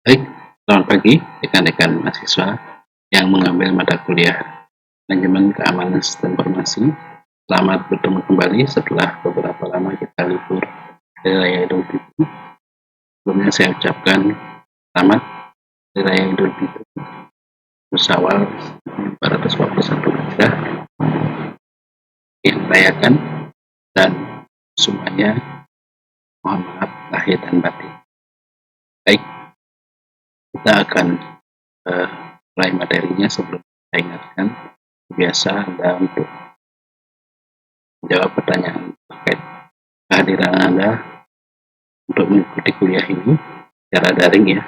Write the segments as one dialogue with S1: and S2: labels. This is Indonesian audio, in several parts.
S1: Baik, selamat pagi rekan-rekan mahasiswa yang mengambil mata kuliah Manajemen Keamanan Sistem Informasi. Selamat bertemu kembali setelah beberapa lama kita libur Hari Raya Idul Fitri. Sebelumnya saya ucapkan selamat Hari Raya Idul Fitri Syawal 1441 Hijriah yang merayakan, dan semuanya mohon maaf lahir dan batin. Baik, kita akan mulai materinya. Sebelum saya ingatkan, biasa Anda untuk menjawab pertanyaan terkait kehadiran Anda untuk mengikuti kuliah ini secara daring ya,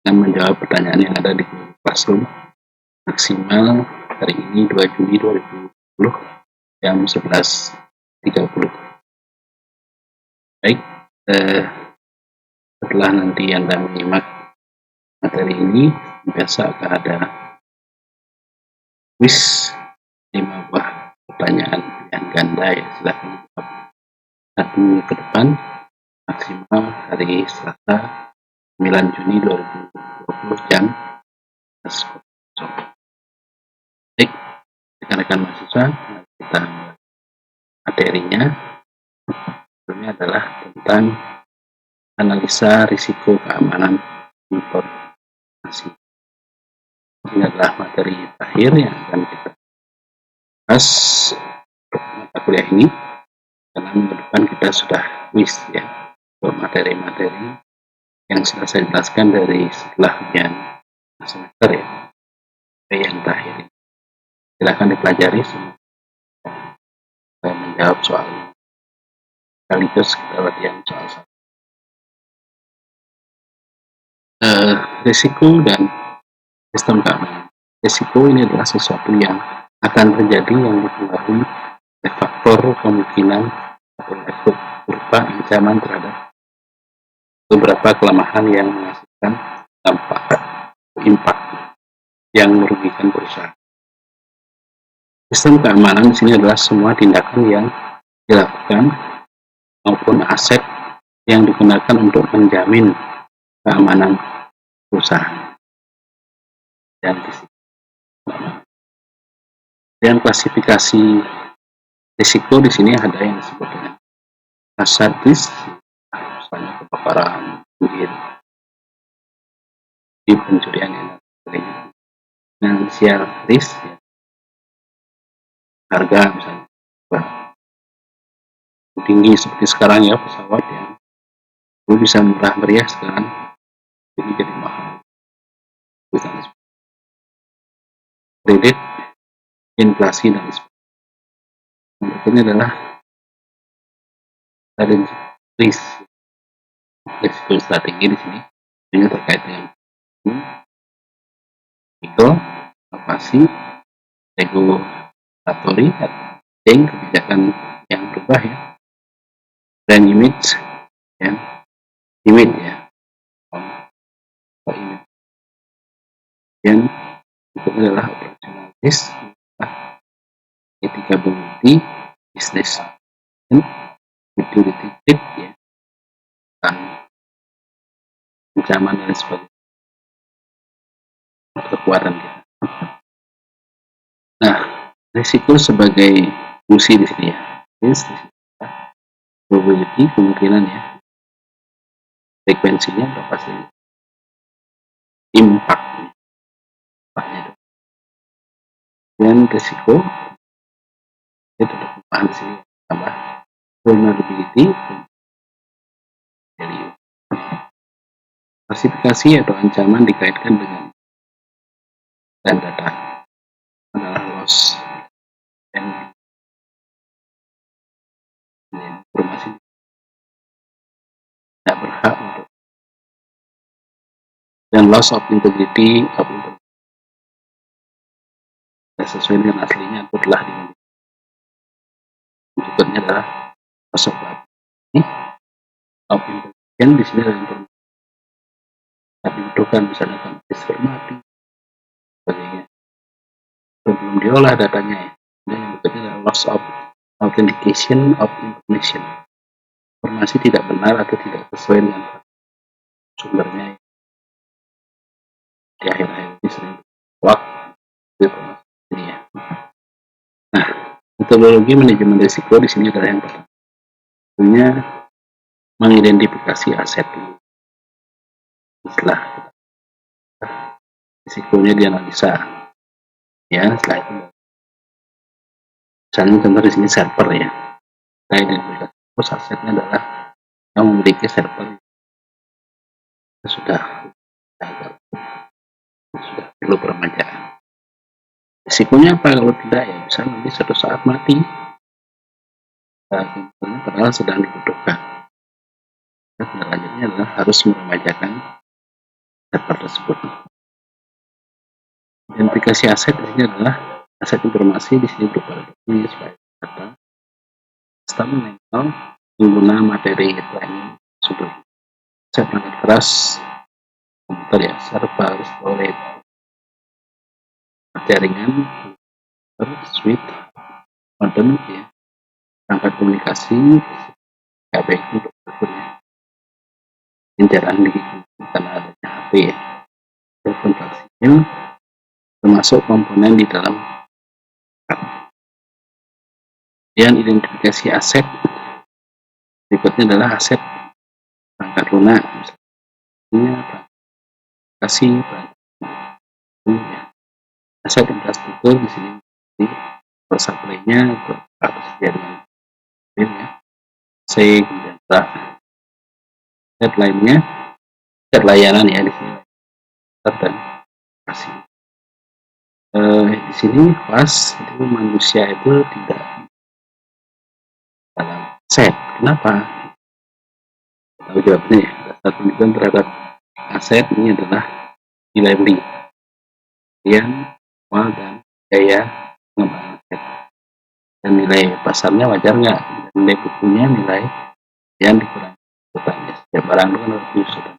S1: dan menjawab pertanyaan yang ada di Classroom maksimal hari ini 2 Juni 2020 jam 11.30. Baik, setelah nanti Anda menyimak materi ini, biasa akan ada quiz 5 buah pertanyaan yang ganda ya, silahkan jawab 1 minggu ke depan maksimal hari Selasa 9 Juni 2020 jam 11.00. Baik, rekan-rekan mahasiswa, kita materinya. Ini adalah tentang analisa risiko keamanan informasi. Ini adalah materi terakhir yang akan kita bahas untuk mata kuliah ini, karena minggu depan kita sudah quiz ya, untuk materi-materi yang sudah saya jelaskan dari setelah ujian semester ya, yang terakhir. Silakan dipelajari semua, menjawab soal sekaligus kita latihan soal risiko dan sistem keamanan. Risiko ini adalah sesuatu yang akan terjadi yang dipengaruhi oleh faktor kemungkinan atau efek berupa ancaman terhadap beberapa kelemahan yang menghasilkan dampak impact yang merugikan perusahaan. Sistem keamanan di sini adalah semua tindakan yang dilakukan maupun aset yang digunakan untuk menjamin keamanan perusahaan. Dan klasifikasi risiko di sini ada yang disebut dengan hazard risk, misalnya kebakaran, di pencurian energi, financial risk, harga misalnya tinggi seperti sekarang ya, pesawat yang dulu bisa murah meriah sekarang ini jadi mahal. Kredit, inflasi, dan sebagainya. Berikutnya adalah risk, risiko strategi di sini. Ini terkait dengan itu, inovasi, regulatory, kebijakan yang berubah ya, dan image ya, dan berikutnya adalah operational risk, etikability, business utility ya, dan ancaman dan sebagainya, kekuatan kita. Nah, risiko sebagai fungsi di sini ya, probability, kemungkinan ya, frekuensinya berapa sih, impact dan risiko itu tambahan di sini, tambah vulnerability, jadi klasifikasi atau ancaman dikaitkan dengan dan data adalah loss dan informasi tidak berhak untuk, dan loss of integrity of information tidak sesuai dengan aslinya atau telah dimiliki. Berikutnya adalah loss of information. Di sini ada informasi yang dibutuhkan, misalnya transfer mati sebagainya, belum diolah datanya ya. Dan yang berikutnya adalah loss of authentication of information, informasi tidak benar atau tidak sesuai dengan sumbernya. waktu ini ya. Nah, metodologi manajemen risiko di sini adalah yang pertama, tentunya mengidentifikasi aset dulu. Setelah risikonya dianalisa, ya setelah itu, misalnya contoh di sini server ya, kita identifikasi terus asetnya adalah yang memiliki server sudah perlu permajaan. Risikonya apa kalau tidak ya bisa nanti suatu saat mati, padahal sedang dibutuhkan. Dan selanjutnya adalah harus meremajakan server tersebut. Identifikasi aset di sini adalah aset informasi di sini berupa dokumen, data, sistem mental, pengguna materi lain sudah aset perangkat keras komputer ya, server, storage, jaringan, switch, modem ya, perangkat komunikasi, kabel untuk teleponnya, jarang digunakan karena adanya HP ya, telepon fleksibel, termasuk komponen di dalam. Dan identifikasi aset berikutnya adalah aset perangkat lunak, misalnya kasih ya. Aset infrastruktur di sini supply-nya atas jaringan ya, C kemudian aset lainnya, aset layanan ya di sini dan kasih. Di sini pas itu manusia itu tidak dalam aset. Kenapa? Tahu jawabnya ya. Dasar penelitian terhadap aset ini adalah nilai beli, yang awal dan biaya pengembangan aset. Dan nilai pasarnya wajar nggak? Nilai bukunya nilai yang dikurangi utangnya. Setiap barang itu kan harus diusulkan.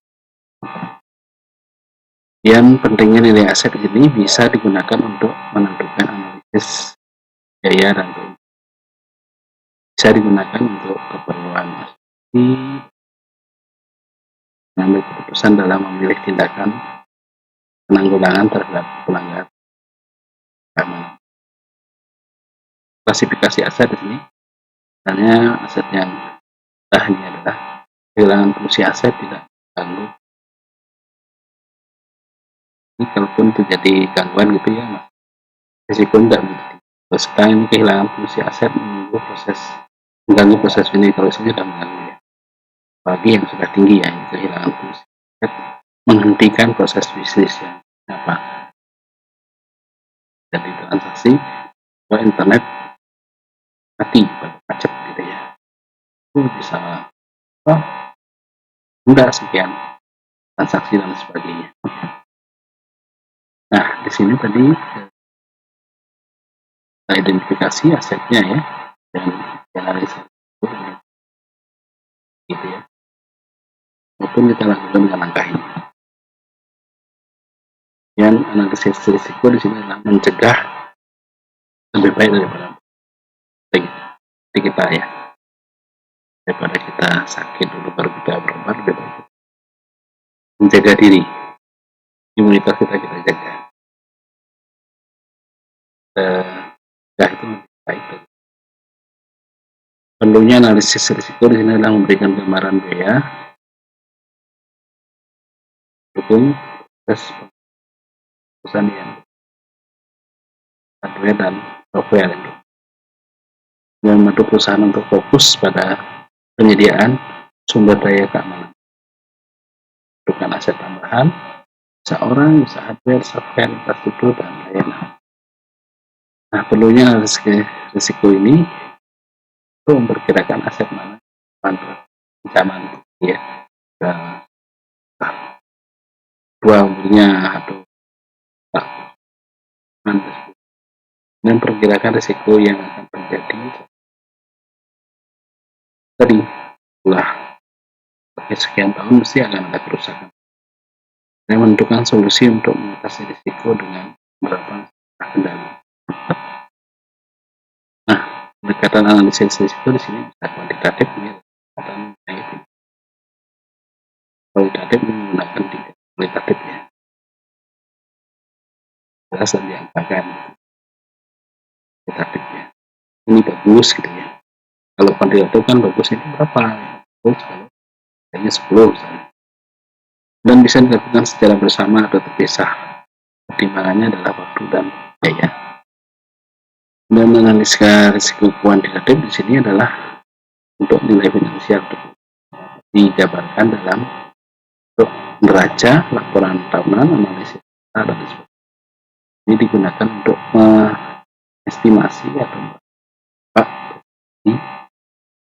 S1: Yang pentingnya nilai aset ini bisa digunakan untuk menentukan analisis biaya dan keuntungan. Bisa digunakan untuk keperluan asuransi, mengambil keputusan dalam memilih tindakan penanggulangan terhadap pelanggar keamanan. Klasifikasi aset di sini, misalnya aset yang ini adalah kehilangan fungsi aset tidak ganggu. Ini kalaupun terjadi gangguan gitu ya, mas, risiko tidak menjadi. Kalau sekarang ini kehilangan fungsi aset mengganggu proses ini, kalau sini sudah mengganggu ya. Apalagi yang sudah tinggi ya, ini kehilangan fungsi aset, menghentikan proses bisnis yang apa? Jadi transaksi ke internet mati, macet gitu ya. Itu bisa enggak sekian transaksi dan sebagainya. Nah, di sini tadi kita identifikasi asetnya ya, dan analisa gitu ya. Maupun kita lakukan dengan langkah ini. Yang analisis risiko di sini adalah mencegah lebih baik daripada kita ya. Daripada kita sakit dulu baru kita berobat, lebih baik menjaga diri, imunitas kita jaga. Itu lebih baik. Perlunya analisis risiko di sini adalah memberikan gambaran biaya, dukung proses perusahaan yang hardware dan software itu, yang membantu perusahaan untuk fokus pada penyediaan sumber daya keamanan, bukan aset tambahan, bisa orang, bisa hardware, software, infrastruktur, dan layanan. Nah, perlunya risiko ini itu memperkirakan aset mana ancaman ya, dua umurnya atau dan perkirakan risiko yang akan terjadi tadi setelah sekian tahun mesti akan ada kerusakan, dan menentukan solusi untuk mengatasi risiko dengan menerapkan kendali. Nah, pendekatan analisis risiko di sini bisa kuantitatif, pendekatan negatif. Kualitatif menggunakan kualitatif ya. jelas dan diangkakan kualitatifnya. Ini bagus gitu ya. Kalau kuantitatif kan bagus itu berapa? Bagus kalau hanya 10 misalnya. Dan bisa dilakukan secara bersama atau terpisah. Pertimbangannya adalah waktu dan biaya. Dan menganalisa risiko kuantitatif di sini adalah untuk nilai finansial dijabarkan dalam bentuk neraca, laporan tahunan, analisis data, dan sebagainya. Ini digunakan untuk estimasi atau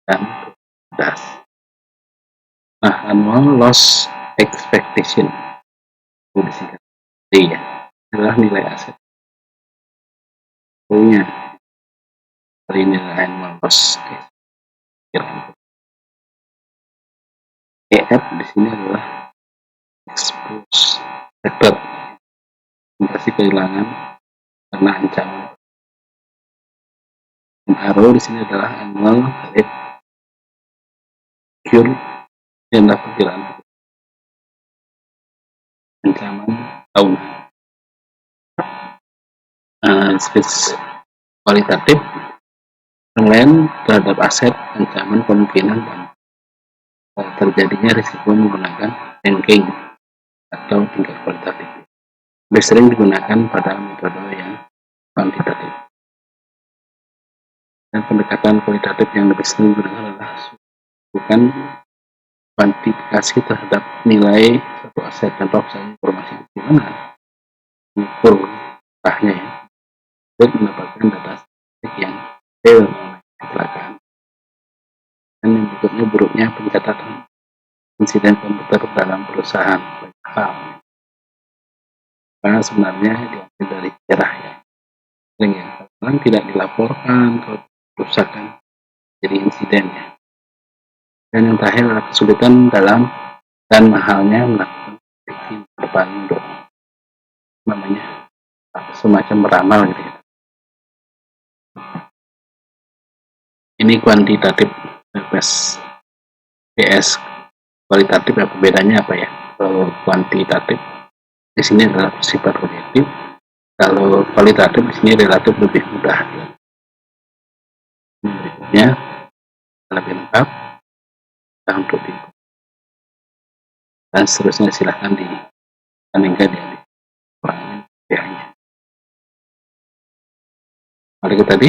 S1: dan das. Nah, annual loss expectation itu disingkat D ya, adalah nilai aset punya dari nilai annual loss expectation. EF di sini adalah expose factor, indikasi kehilangan karena ancaman. RO di sini adalah annual rate cure yang dapat perkiraan ancaman tahun. Space kualitatif penilaian terhadap aset ancaman kemungkinan dan terjadinya risiko menggunakan ranking atau tingkat kualitatif. Lebih sering digunakan pada metode yang kuantitatif. Dan pendekatan kualitatif yang lebih sering digunakan adalah bukan kuantifikasi terhadap nilai satu aset, contoh misalnya informasi keuangan, mengukur mutahnya ya, dan mendapatkan data statistik yang detail mengenai kecelakaan. Dan yang berikutnya buruknya pencatatan insiden komputer dalam perusahaan. Karena sebenarnya diambil dari sejarah ya, sering ya, orang tidak dilaporkan kalau kerusakan jadi insiden ya. Dan yang terakhir adalah kesulitan dalam dan mahalnya melakukan prediksi depan untuk namanya semacam beramal gitu ya. Ini kuantitatif PS kualitatif apa bedanya apa ya? Kalau kuantitatif di sini adalah bersifat objektif, kalau kualitatif di sini relatif lebih mudah. Berikutnya lebih lengkap untuk dan seterusnya silahkan dibandingkan ya pH-nya. Mari kita tadi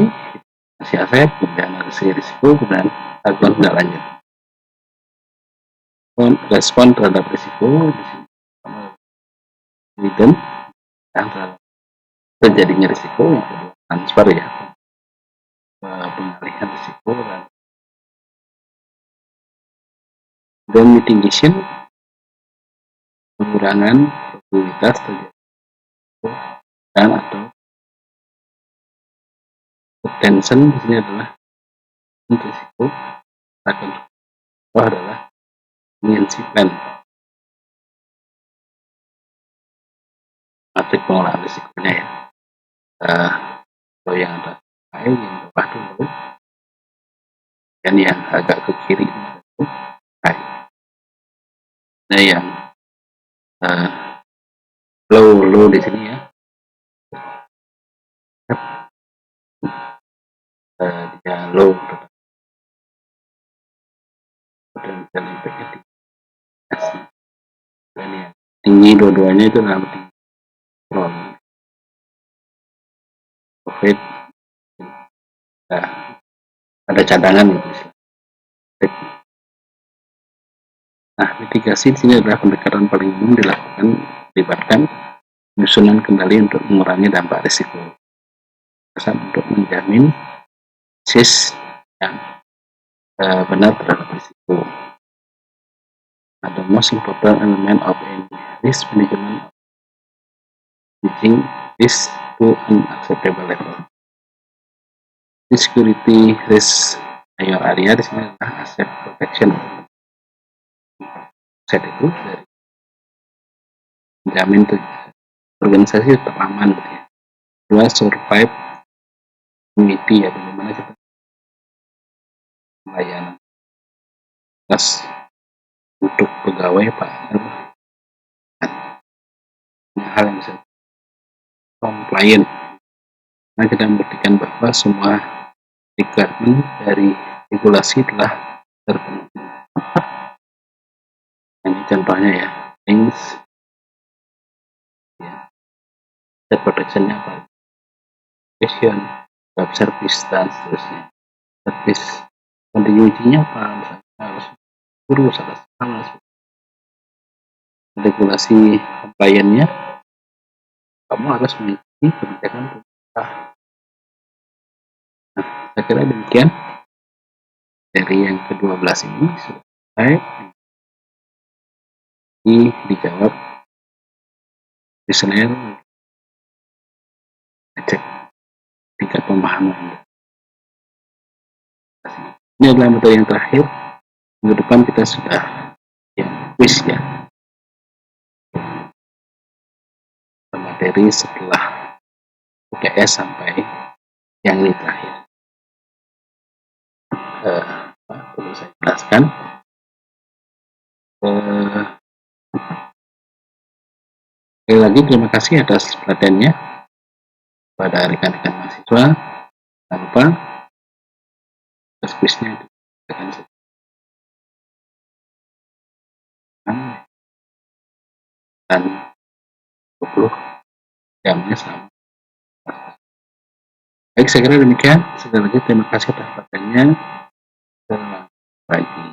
S1: masih aset, kemudian analisis risiko, kemudian lakukan tindak lanjut. Respon terhadap risiko di sini dan terhadap terjadinya risiko yang kedua transfer ya, pengalihan risiko dan mitigation, pengurangan probabilitas terjadi dan atau potential di sini adalah risiko akan adalah contingency plan, matrik pengolahan risikonya ya. Kalau yang ada yang bawah dulu dan yang agak ke kiri itu nah yang low di sini ya, dia low dan impactnya tinggi, dan yang tinggi dua-duanya itu adalah tinggi profit, ada cadangan gitu. Nah, mitigasi di sini adalah pendekatan paling umum dilibatkan penyusunan kendali untuk mengurangi dampak risiko untuk menjamin yang benar terhadap risiko. The most important element of any risk management reaching risk to an acceptable level. Security risk mayor area di sini adalah asset protection. Aset itu dari menjamin organisasi tetap aman gitu ya. Dua, survive community ya, bagaimana kita pelayanan plus untuk pegawai partner hal yang bisa komplain. Nah, kita membuktikan bahwa semua requirement dari regulasi telah terpenuhi. Ini contohnya ya, things ya, protectionnya apa, application, web service, dan seterusnya. Service continuity-nya apa, misalnya harus terus ada salah regulasi compliance-nya, kamu harus mengikuti kebijakan pemerintah. Nah, saya kira demikian dari yang ke-12 ini sudah selesai. Ini dijawab listener, cek tingkat pemahaman. Ini adalah materi yang terakhir. Minggu depan kita sudah quiz ya, materi setelah UTS sampai yang ini terakhir. Perlu saya jelaskan, sekali lagi terima kasih atas perhatiannya pada rekan-rekan mahasiswa. Jangan lupa quiznya dan 20 jamnya sama. Baik, saya kira demikian. Sekali lagi terima kasih atas perhatiannya. Selamat pagi.